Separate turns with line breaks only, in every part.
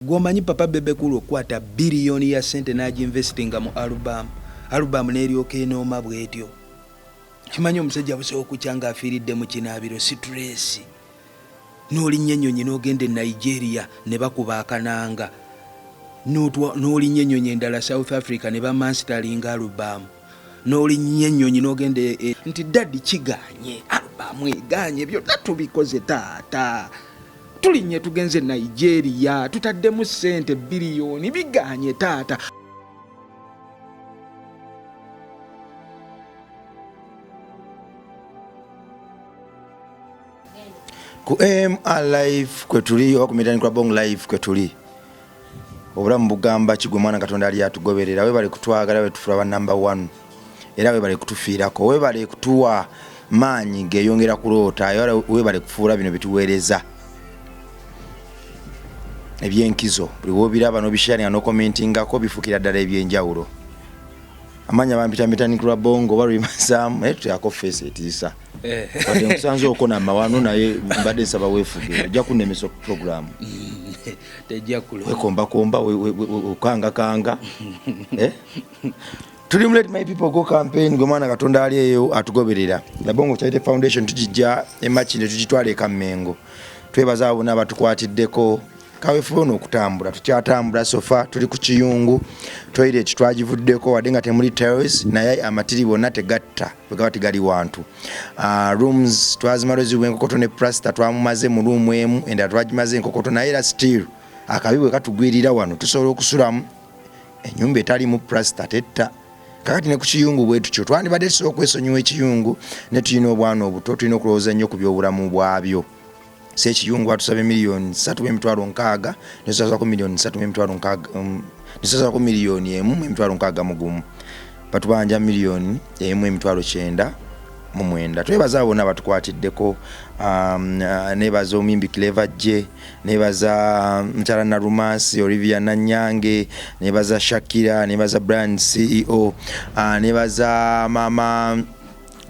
Gwomanyi papa Bebe Cool okwata biliyoni ya sente n'aginvestinga mu album n'eryoka enooma bwetyo. Kimanyi omusajja busooka okukyanga afiiridde mu kinaabiro stress. N'olinnye ennyonyi n'ogenda e Nigeria ne bakuba akananga. N'olinnye ennyonyi endala South Africa ne bamanstalinga album. N'olinnye ennyonyi n'ogenda nti daddi kiganye album eganye byonna tubikoze taata. Tulinye tugenze Nigeria tutaddemu sente biliyoni biganye taata.
Ku live kwetuli oba ku Mitandikwa Bongo live kwetuli obulamu bugamba kigwe mwana Katonda ali atugoberera. Webale kutwagala wetufula ba number 1 era webale kutufiirako, webale kutuwa maanyi geyongera kuloota, era webale kufuula bino bituweereza ebyenkizo. Buli wobiraba nobisharinga no commentingako bifukira ddala ebyenjawulo. Amanya bampita Mitandikwa Bongo baluimasamu tuyako face etiisa. Kati nkusanze okona mawano naye mbadde nsaba weefuge ojja kunemesa program.
Tejja kulo.
Wekomba okanga. Tuli mu Let My People Go campaign gwe mwana Katonda ali eyo atugoberera. La Bongo Charity Foundation tujijja emachinde tujitwale Kamengo. Twebaza abo n'abatukwatiddeko. Kawefuno okutambula tukyatambula sofa tuli ku kiyungu toilet twagivuddeko wadenga temuli tiles naye amatiri bonna tegatta bwegabati gali wantu. Rooms twazimalozi wenkokoto ne plaster twamumaze mu room emu enda twagimaze enkokoto naye era still akabibwe katugwirira wano tusobola okusulamu ennyumba etali mu plaster tetta. Kakati ne ku kiyungu bwetu kyo twandibadde tusobola okwesonyiwa ekiyungu ne tulina obwana obuto tulina okulowooza nnyo ku byobulamu bwabyo. Sekiyungu atusabe miliyoni 3.6 nesaza ku miliyoni 3.6 nesaza ku miliyoni 1.6 mugumu batubanja miliyoni 1.9 twebaza bona batukwatiddeko. Nebaza omimbi Clever J, nebaza mchala na Rumasi Olivia Nanyange, nebaza Shakira, nebaza Brand CEO, nebaza mama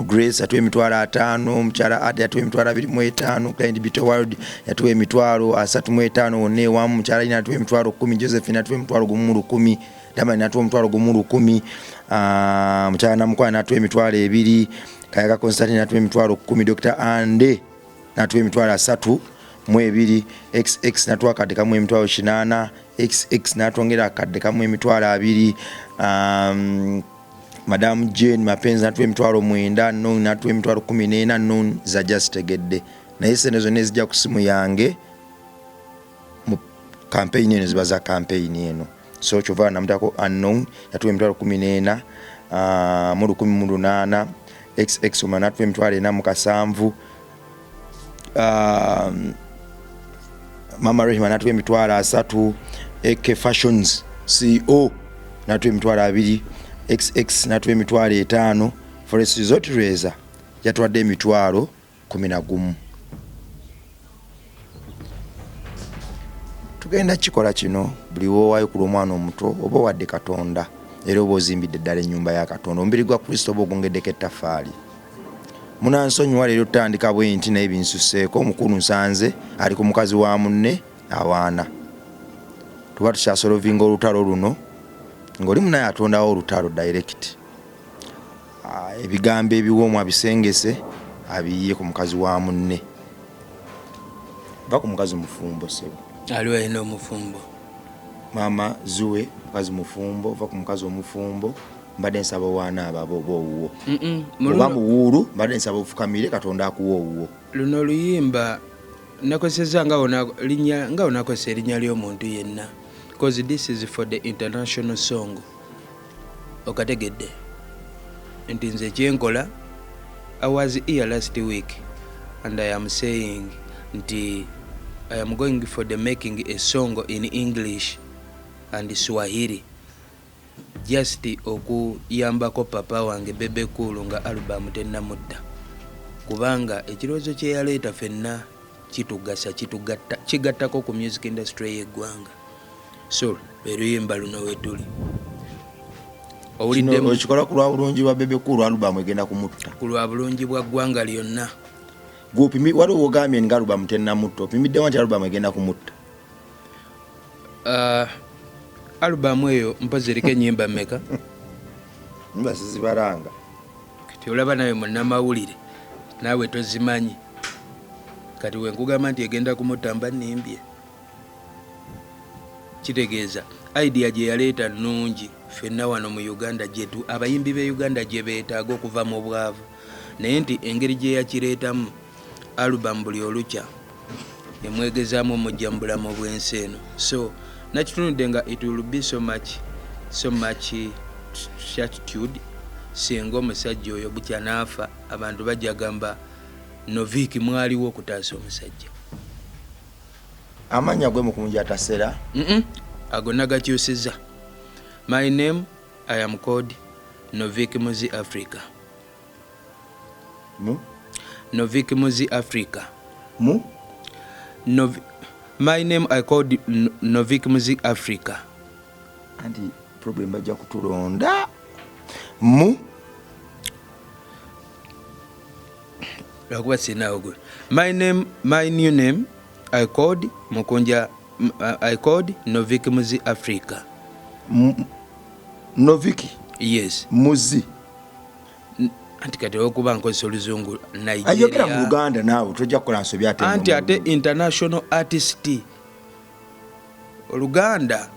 Grace atuwe mitwalo 5, mchara ade atuwe mitwalo 25, Client Bito World atuwe mitwalo 35 ne wamu mchara ina atuwe mitwalo 10, Josephine atuwe mitwalo 10, Damani atuwe mitwalo 10, mchara namukwa atuwe mitwalo 2, Kayaka Constantine atuwe mitwalo 10, Dr. Ande atuwe mitwalo 3 XX natuwa kadeka mwe mitwalo 8, XX natwongera kadeka mwe mitwalo 2, Madam Jane mapenzi natuwe mitwalo 9, non natuwe mitwalo 14, non za just tegedde naye senezo nezijja ku simu yange mu campaign eno zibaza campaign eno. So chovana namtako unknown yatuwe mitwalo 14, mu 18 XX manatuwe mitwalo 4 Mama Rehima natuwe mitwalo 3, AK Fashions CEO natuwe mitwalo 2, XX natuwe mitwalo 5, Forest Resort Reza yatwadde mitwalo 11. Tugenda kikola kino buli wowayo ku omwana omuto oba wadde Katonda era oba ozimbidde ddala ennyumba ya Katonda ombiri gwa Kristo oba ogongeddeko ettafaali. Munansonyiwa leero tutandika bwe nti naye binsuseeko omukulu nsanze ali ku mukazi wa munne awaana. Tuba tukyasolovinga olutalo luno ng'oli munaye atondawo olutalo direct. Ebigambo ebiwoomu abisengese abiyiye ku mukazi wa munne. Va ku mukazi mufumbo sebo.
Aliwo eno omufumbo.
Mama Zuwe mukazi mufumbo va ku mukazi omufumbo mbadde nsaba wana ababo bowo. Mubamu wuru mbadde nsaba ofukamire Katonda akuwo owo.
Luno luyimba nakoseza nga onakosa erinnya ly'omuntu yenna. Because this is for the international song. Okategedde. Nti nze kyenkola I was here last week and I am saying nti I am going for the making a song in English and Swahili. Just okuyambako papa wange Bebe Cool nga album tennamudda. Kubanga ekirowoozo kye yaleeta fenna kigattako ku music industry y'eggwanga. So, beruyimba luno wetuli.
Owulidde okikola ku lwa bulungi bwa Bebe Cool album egenda kumutta.
Ku lwa bulungi bwa ggwanga lyonna.
Gupimi waliwo ogambye nga album tennamutta. Opimidde wanti album egenda kumutta.
Alubamu eyo mpozi eriko ennyimba mmeka?
Mba sizibalanga.
Kati olaba nawe munnamawulire naawe tozimanyi. Kati wenkugamba nti egenda kumutamba nnimbye. Kitegeeza idea gye yaleeta nnungi ffenna wano mu Uganda gyetu abayimbi b'e Uganda gye beetaaga okuva mu bwavu, naye nti engeri gye yakireetamu alubamu buli olukya emwegezaamu omujja mu bulamu bw'ensi eno. So nakitunudde nga it will be so much gratitude singa omusajja oyo bukya naafa abantu bajja gamba Novik mwaliwo okutaasa omusajja.
Amanya gwe mukunja atasera?
Ago nagakyusizza. My name, I am called Novik Muzi Africa. Novik Muzi Africa. My name I called Novik Muzi Africa.
Anti problem bajja kutulonda.
My new name I called Novik Muzi Africa.
Novik?
Yes.
Muzi.
Anti kati okuba nkozesa oluzungu Nigeria.
Ayogera mu Uganda naawe tojja kukola nsobi ate.
Anti ate international artist. Oluganda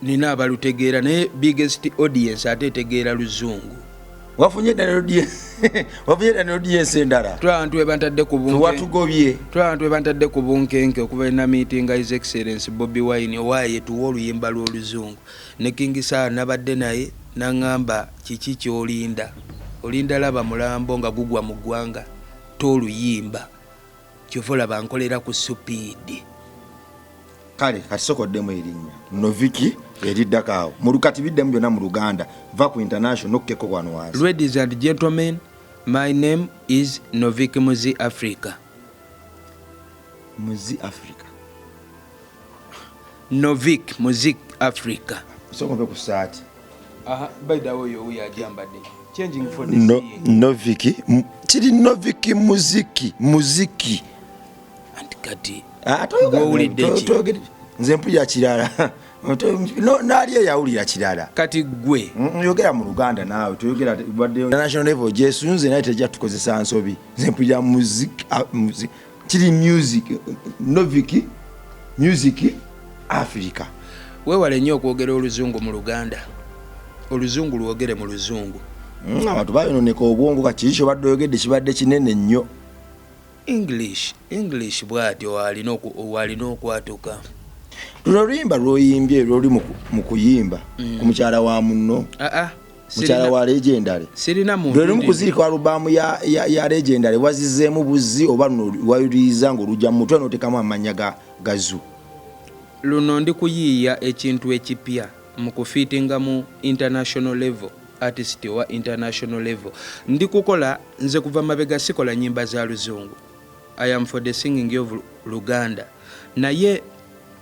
nina abalutegeera naye biggest audience ate etegeera luzungu.
Wafunye dana audience endala.
Twantu ebantadde ku bunkenke.
Watugobye.
Twantu ebantadde ku bunkenke okuba na meeting His Excellency Bobby Wine owaye tuwa oluyimba lw'oluzungu. Ne King Sir nabadde naye nangamba kiki kyolinda. Olinda laba mulambo nga gugwa mu ggwanga toluyimba. Kyovola bankolera ku supidi.
Kale katisokoddemu erinnya Novik eriddakaawo mulukati biddemu byonna mu Luganda va ku international okkeko kwano wansi.
Ladies and gentlemen, my name is Novik Muzi Africa.
Muzi Africa.
Novik Muzi Africa.
Sokombe ku saati.
By the way we are jambade. Changing for this.
Novik. Kiri Novik muziki.
Antikati.
Nze mpulira kirala. Naali yawulira kirala.
Kati gwe
yogera mu Luganda naawe toyogera international level gyesunze naye tejja tukozesa nsobi. Nze mpulira music kiri music Novik music Africa.
Weewale nnyo okwogera oluzungu mu Luganda. Oluzungu lwogere mu luzungu.
Abantu bayonooneka obwongo kati kyo badde oyogedde kibadde kinene nnyo.
English bwatyo walina okwatuka.
Luno luyimba lwoyimbye lwoli mu kuyimba ku mukyala wa munno. Mukyala wa Legendary.
Sirina muntu.
Lwe mu kuzirika alubamu ya Legendary wazizeemu buzi oba luno wayuliriza ng'olujja mu mutwe n'otekamu amanya gazu.
Luno ndi kuyiiya ekintu ekipya mu kufiitinga mu international level. Artist wa international level. Ndi kukola nze kuva mabega sikola nyimba za luzungu. I am for the singing of Luganda. Naye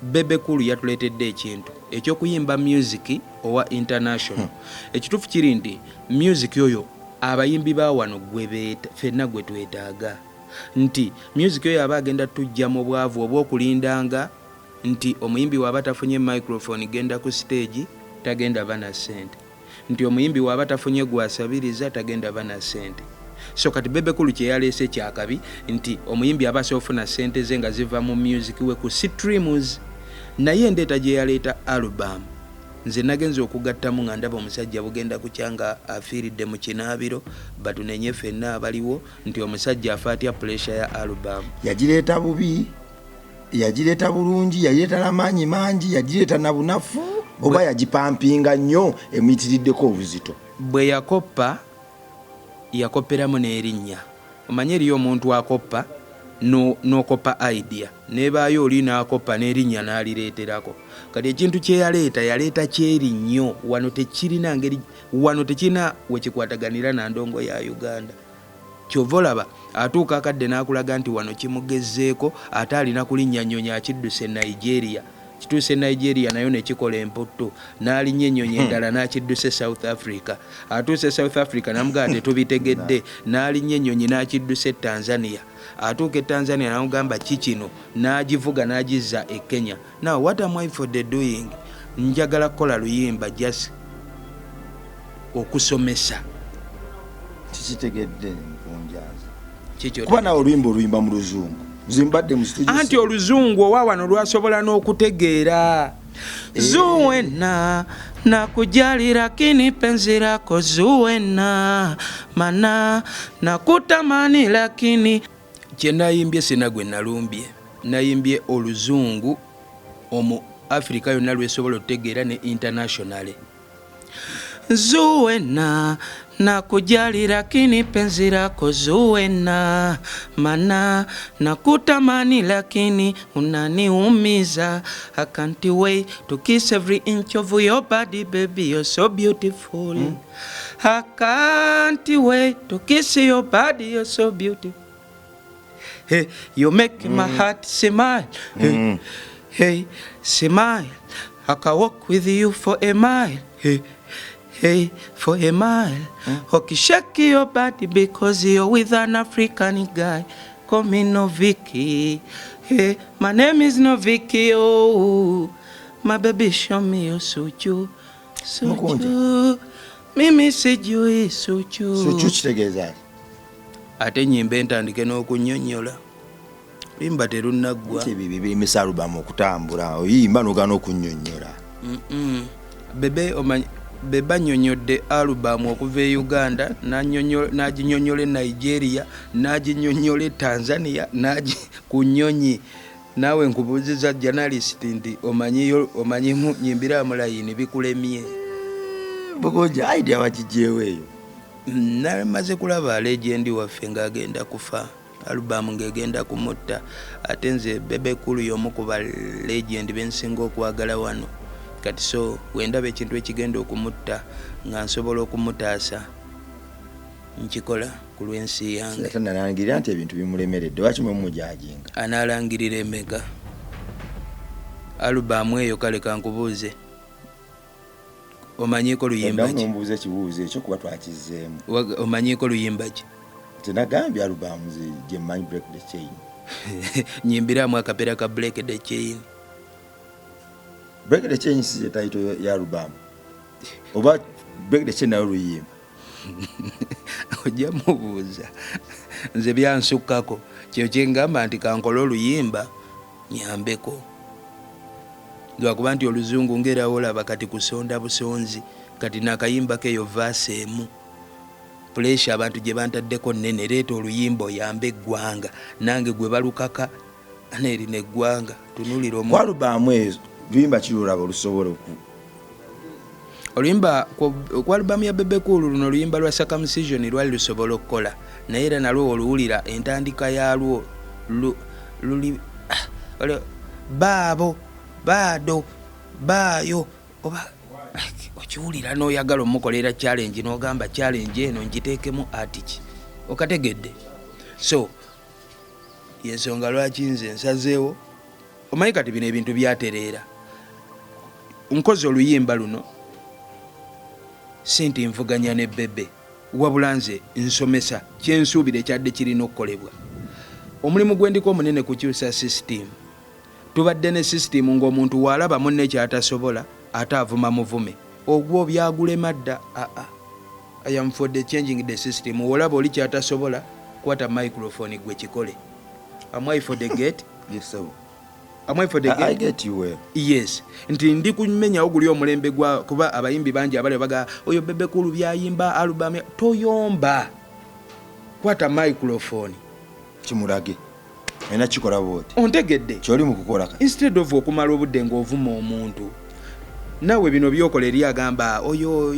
Bebe Kulu yatuletedde ekintu ekyokuyimba music owa international. Ekituufu kiri nti music yoyo abayimbi ba wano ffenna gwe twetaaga. Nti music yoyo aba agenda tujja mu bwavu obw'okulindanga nti omuyimbi waba tafunye microphone genda ku stage tagenda bana sente. Nti omuyimbi waba tafunye gwasabiriza tagenda bana sente. So kati Bebe Kulu kye yaleese kyakabi nti omuyimbi abaasa ofuna sente ze nga ziva mu music we ku streams. Naye ndeeta gye yaleeta album nze nagenze okugattamu nga ndaba omusajja bugenda kukyanga afiiridde mu kinaabiro batunenye ffenna abaliwo nti omusajja afa atya pressure ya album.
Yagireeta bubi, yagireeta bulungi, yagireeta n'amaanyi mangi, yagireeta na bunafu oba yagipampinga nnyo emuyitiriddeko obuzito.
Bwe yakoppa yakoperamu n'erinnya. Omanye eriyo omuntu akoppa n'okoppa idea nebaayo oli n'akoppa n'erinnya n'alireeterako. Kati ekintu kye yaleeta kyeri nnyo wano tekirina ngeri wano tekina wekikwataganira na ndongo ya Uganda. Kyova olaba atuuka akadde n'akulaga nti wano kimugezzeeko ate alina kulinnya nnyonyi akidduse Nigeria kituuse Nigeria nayo nekikola emputtu n'alinnya ennyonyi endala n'akidduse South Africa. Atuuse South Africa namugamba tetubitegedde n'alinnya ennyonyi n'akidduse Tanzania. Atuuka Tanzania namugamba kikino n'agivuga n'agizza e Kenya. Now what am I for the doing? Njagala kukola luyimba just okusomesa.
Kikitegedde nkunjaza. Kuba nawe oluyimba mu luzungu. Zimbadde mu studio.
Anti oluzungu owa wano lwasobola n'okutegeera. Zuwena na kujali lakini penzi lako zuwena mana na kutamani lakini kye nayimbye sina gwe nalumbye. Nayimbye oluzungu omu Africa yonna lwesobola okutegeera ne internationally. Zuwena na kujali lakini penzi lako zuwena mana na kutamani lakini unaniumiza. I can't wait to kiss every inch of your body baby, you're so beautiful. I can't wait to kiss your body, you're so beautiful. Hey, you make my heart smile. Hey, hey, smile. I can walk with you for a mile. Hey, hey, for a mile. Okay, shake your body because you're with an African guy. Call me Noviki. Hey, my name is Noviki. Oh, my baby, show me your suchu. Suchu. Mimi sijui suchu.
Suchu kitegeeza.
Ate nyimba entandike n'okunnyonnyola. Limba terunaggwa.
Birimisa alubamu okutambula. Oyimba n'ogaana okunnyonnyola.
Beba nnyonnyodde alubamu okuva e Uganda n'aginnyonnyola e Nigeria n'aginnyonnyola e Tanzania ku nnyonyi. Naawe nkubuuziza journalist nti omanyimu nyimbiramu layini bikulemye.
Bogoja idea wakijeewo eyo.
Namaze kulaba legend waffe ng'agenda kufa. Alubamu ng'egenda kumutta. Ate nze Bebe Cool y'omu ku ba legend bensinga okwagala wano. Kati so wendaba ekintu ekigenda okumutta nga nsobola okumutaasa nkikola ku lw'ensi yange.
Ate nalangirira nti ebintu bimulemeredde. Lwaki mumujajinga?
Analangirira emeka. Alubamu eyo kale kankubuuze. Omanyiko luyimba ki?
Mbuuze kibuuze ekyo kuba twakizzeemu.
Omanyiko luyimba ki?
Tenagambye alubamu ze mmanyi Break the Chain.
Nyimbiramu akapera ka Break the Chain.
Break the Chain si title ya alubamu. Oba Break the Chain nayo luyimba.
Ojja mubuuza. Nze byansukkako. Kyo kyengamba nti kankola oluyimba nyambeko. Lwakuba nti oluzungu ng'erawo olaba kati kusonda busonzi. Kati nakayimba keyo vaasi emu. Pressure abantu gye bantaddeko nnene leeta oluyimba oyambe eggwanga. Nange gwe balukaka aneerina eggwanga. Tunulira
Kwa alubamu ezo luyimba kirulaba olusobola
oluyimba ku alubamu ya Bebe Cool luno oluyimba lwa Circumcision lwali lusobola okukola. Naye era nalwo oluwulira entandika yalwo luli baabo baado baayo oba okiwulira n'oyagala omukolera challenge n'ogamba challenge eno ngiteekemu atiki okategedde. So yensonga lwaki nze nsazeewo omanyi kati bino ebintu byatereera nkoze oluyimba luno sinti nvuganya ne Bebe wabula nze nsomesa kyensuubira ekyadde kirina okukolebwa. Omulimu gwe ndiko omunene kukyusa system. Tubadde ne system ng'omuntu waalaba munne kyatasobola ate avuma muvume. Ogwo byagulema dda. I am for the changing the system. Olaba oli kyatasobola kwata microphone gwe kikole. Am I for the gate?
Yes sir.
Am I for the gate?
I get you well.
Yes. Nti ndi kumenya oguli omulembe gwa kuba abayimbi bangi abale baga oyo Bebe Cool byayimba album toyomba. Kwata microphone.
Kimulage. Ena kikola bote.
Ontegedde.
Kyoli mu kukola ka.
Instead of okumala obudde ng'ovuma omuntu. Nawe bino byokola eri agamba oyo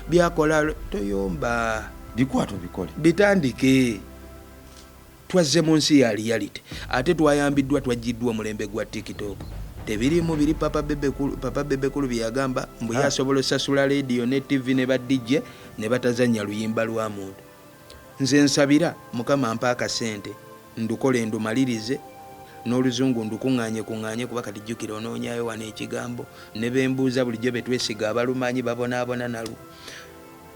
byakola toyomba.
Bikwato bikole.
Bitandike. Twazze mu nsi ya reality. Ate twayambiddwa twajjiddwa omulembe gwa TikTok. Tebirimu biri Papa Bebe Cool byagamba mbu yasobola osasula radio ne TV ne ba DJ ne batazanya luyimba lwa muntu. Nze nsabira Mukama ampa akasente ndukole ndumalirize n'oluzungu ndukuŋŋaanye kuba kati jjukira onoonyayo wano ekigambo ne bembuuza bulijjo betwesiga abalumanyi babonaabona nalwo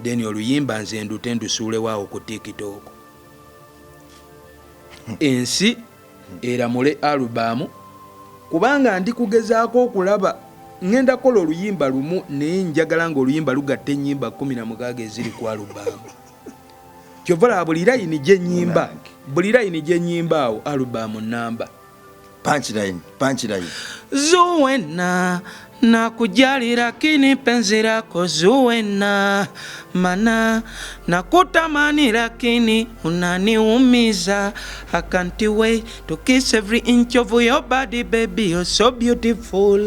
then oluyimba nze ndute ndusuulewaawo ku TikTok. Ensi eramule alubamu kubanga ndi kugezaako okulaba ngenda kola oluyimba lumu naye njagala ng'oluyimba lugatta ennyimba 16 eziri ku alubamu. Kyovala buli layini gye nnyimba awo alubamu namba
punchline
Zuwena na kujali lakini penzi lako Zuwena, mana na kutamani lakini unaniumiza. I can't wait to kiss every inch of your body baby, you're so beautiful.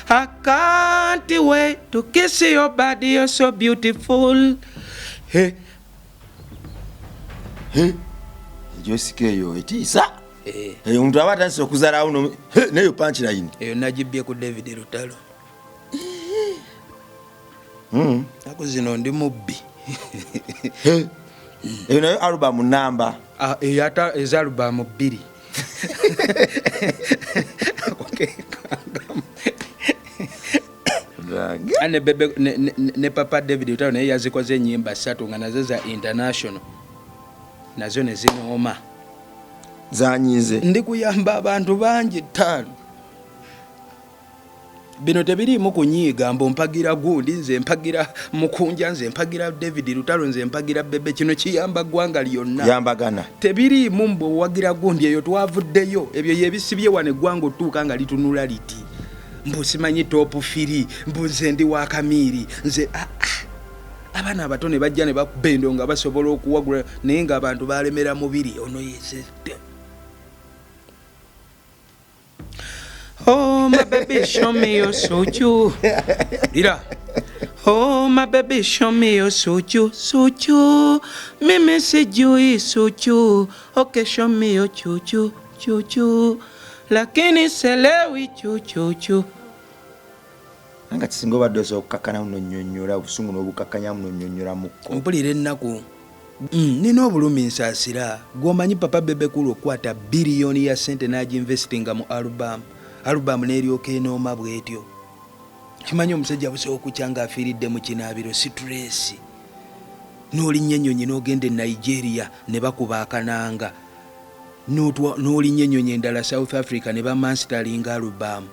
I can't wait to kiss your body, you're so beautiful. Hey.
Josikeyo etiisa. Omuntu aba atandise okuzalawo no neyo punchline.
Eyo nagibbye ku David Lutalo. Ako zino ndi mubbi.
Eyo nayo album namba.
Eyata eza album 2. Ane bebe ne papa David Lutalo naye yazikoze ennyimba 3 nga nazo za international. Nazo ne zinooma.
Zanyize
ndi kuyamba abantu bangi 5 bino tebiriimu kunyiiga mbo mpagira gundi nze mpagira mukunja nze mpagira David Lutalo nze mpagira bebe kino kiyamba gwanga lyonna
yambagana
tebiriimu mbo wagira gundi eyo twavuddeyo ebyo yebisibye wane gwango tuuka nga litunula liti mbo simanyi top 3 mbo nze ndi wa Kamiri nze abana abatone bajja ne bakubendo nga basobola okuwagula naye nga abantu balemera mubiri ono yesete. Oh my baby show me your suchu. Ira. Oh my baby show me your suchu. Mimi sijui suchu. Okay show me your chuchu. Lakini selewi chuchu.
Anga kisingo badoso okukakana muno nnyonnyola obusungu n'obukakanya muno nnyonnyola mukko.
Mpulira ennaku. Nina obulumi nsaasira. Gwomanyi papa bebe kulu okwata biliyoni ya sente n'aginvestinga mu album n'eryoka enooma bwetyo. Kimanyi omusajja busobola okukyanga afiiridde mu kinaabiro stress. N'olinnyo ennyonyi n'ogenda e Nigeria ne bakuba akananga. N'olinnyo ennyonyi endala South Africa ne bamanstalinga album.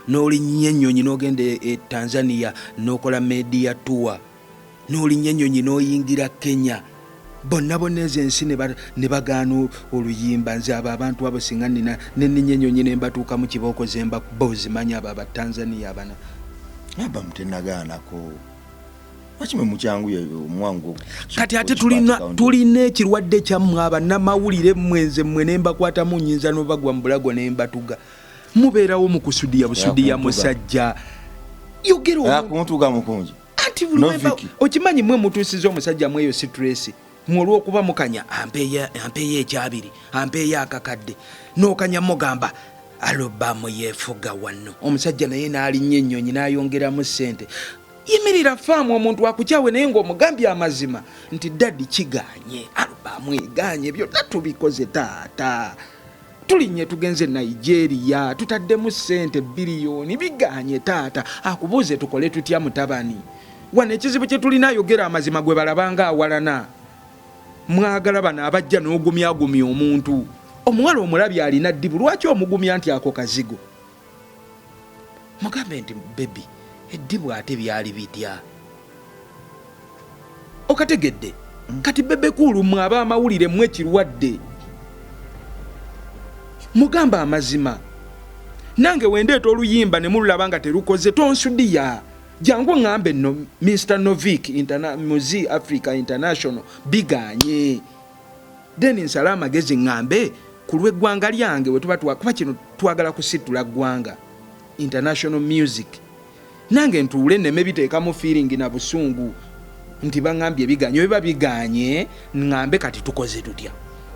N'olinnyo ennyonyi n'ogenda e Tanzania n'okola media tour. N'olinnyo ennyonyi n'oyingira Kenya. Bonna ensi ne bagaana oluyimba nze abo abantu abo singa nina nenninya ennyonyi ne mbatuuka mu kibooko ze mbakuba ozimanyi abo Abatanzania abana.
Aba mutenagaanako. Wakimwe mukyangu omwangu.
Kati ate tulina ekirwadde kyammwe abannamawulire mwenze mmwe ne mbakwatamu nnyinza n'obagwa mu bulago ne mbatuga. Mubeerawo mu kusudiya musajja. Yogera
okuntuuka mukunji.
Ati okimanyi mmwe mutuusiza omusajja mweyo stress. Olw'okuba mukanya ampeeyo ekyabiri ampeeyo akakadde n'okanya mugamba alubamu yeefuga wano omusajja naye n'alinnya ennyonyi n'ayongeramu ssente. Yimirira faamu omuntu akukyawe naye ng'omugambye amazima nti daddi kiganye alubamu eganye byonna tubikoze taata tulinnye tugenze Nigeria tutaddemu ssente biliyoni biganye taata akubuuze tukole tutya mutabani wano ekizibu kye tulina ayogera amazima gwe balabanga awalana. Mwagala bana abajja n'ogumyagumya omuntu. Omuwala omulabye alina ddibu lwaki omugumya nti ako kazigo? Mugambe nti baby eddibu ate byali bitya? Okategedde kati bebe kulu mwe ab'amawulire mwe kirwadde. Mugamba amazima. Nange wendeeta oluyimba ne mululaba nga terukoze tonsudiya. Jangu ngambe no Mr. Novik Muzi Africa International biganye. Then nsala magezi ngambe kulwe gwanga lyange we tuba kuba kino twagala kusitula gwanga international music. Nange ntuule ne mebiteeka mu feeling na busungu nti bangambye biganye biba biganye ngambe kati tukoze tutya.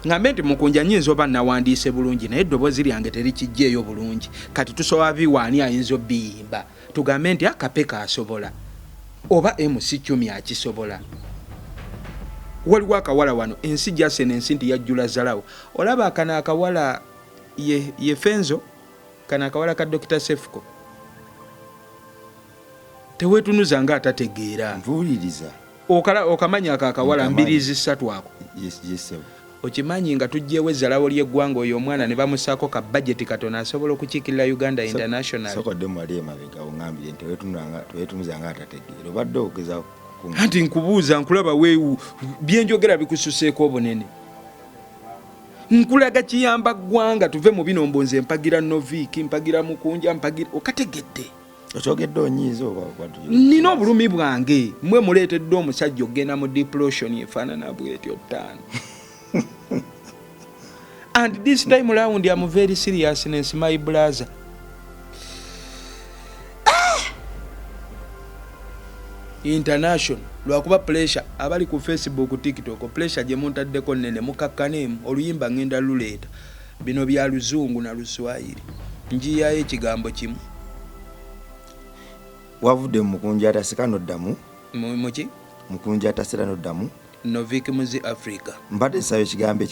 Ngambe nti mukunja nyinzo bana wandiise bulungi naye eddobozi lyange terikijjeeyo bulungi kati tusoba biwaani ayinzo biyimba tugambe nti akapeka asobola oba MC Kyumi akisobola. Waliwo akawala wano ensi jase n'ensi nti yajjula zalawo olaba akana akawala ye Fenzo kana akawala ka Dr. Sefco tewetunuza nga atategeera
nvuliriza
okamanya akawala mbirizi ssatu ako
yes
okimanyi nga tujjeewo ezzalawo ly'eggwanga oyo omwana ne bamusaako ka budget katono asobola okukiikirira Uganda International
sokodde mwali emabega ongambire nti tewetunuza nga atategeera obadde ogeza
anti nkubuuza nkulaba weewu byenjogera bikususeeko obunene nkulaga kiyamba ggwanga tuve mu binombo nze mpagira Noviki mpagira Mukunja mpagira okategedde
okyogedde onyiiza oba
nina obulumi bwange mwe muleetedde omusajja ogenda mu deplosion efaanana bwetyo ttaano and this time round I'm very seriousness my brother international lwakuba pressure abali ku Facebook TikTok pressure gye muntaddeko nene mukakkaneemu oluyimba ngenda luleeta bino bya luzungu na luswahili njiyayo ekigambo kimu
wavudde Mukunja ataseka noddamu
muki
Mukunja atasera noddamu
Noviki muzi Africa
mbadde nsaba ekigambo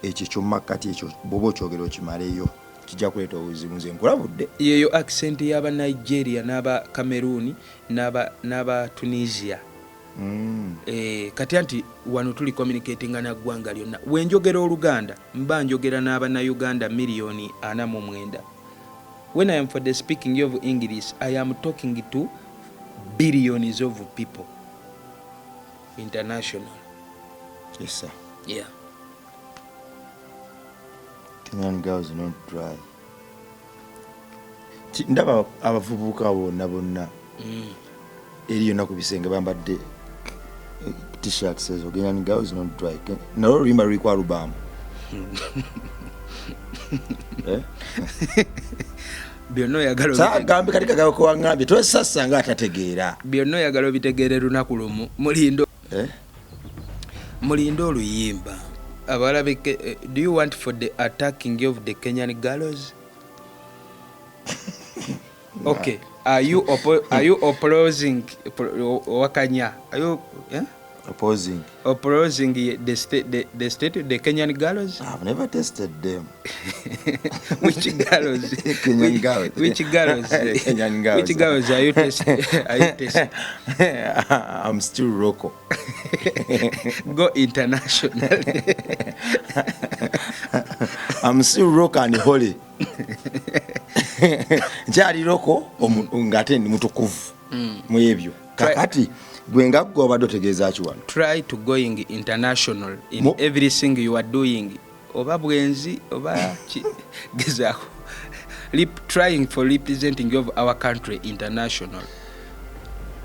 ekyo kyommakkati ekyo bwoba okyogera okimaleyo kijja kuleeta obuzibu nze nkulabudde
yeyo accent y'aba Nigeria n'aba Cameroon n'aba Tunisia kati anti wano tuli communicating na ggwanga lyonna wenjogera Oluganda mba njogera n'aba na Uganda miliyoni 49 when I am for the speaking of English I am talking to billions of people international.
Yes sir.
Yeah.
Kenyan girls not dry. Ndaba abavubuka bonna eriyo naku bisenge bambadde t-shirts ezo Kenyan girls not dry. Nalo rimba rikwa Alubamu.
Byonna yagalo
gambe katika gawo ko ngambye twesassa nga atategeera.
Byonna yagalo bitegeere lunaku lumu mulindo oluyimba abalabike do you want for the attacking of the Kenyan girls? Okay, are you opposing wakanya? Are you
opposing
the state the Kenyan girls?
I've never tested them.
Which girls?
Kenyan girls.
Which girls?
Kenyan girls.
Which girls are you testing?
I'm still Rocco.
Go international.
I'm still Rocco and holy. Njali Rocco ngate ni mutukuvu mu ebyo. Kakati gwenga goba dotegeeza kiwano.
Try to going international in everything you are doing. Oba bwenzi oba gezaako. Trying for representing of our country international.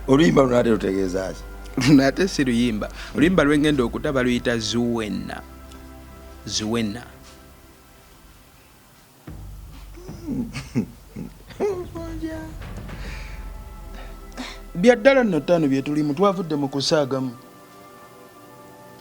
Oluyimba lunate lutegeeza ki?
Lunate si luyimba. Oluyimba lwengenda okutaba luyita Zuwena. Zuwena. Byaddala nno ttaano bye tulimu twavudde mu kusaagamu.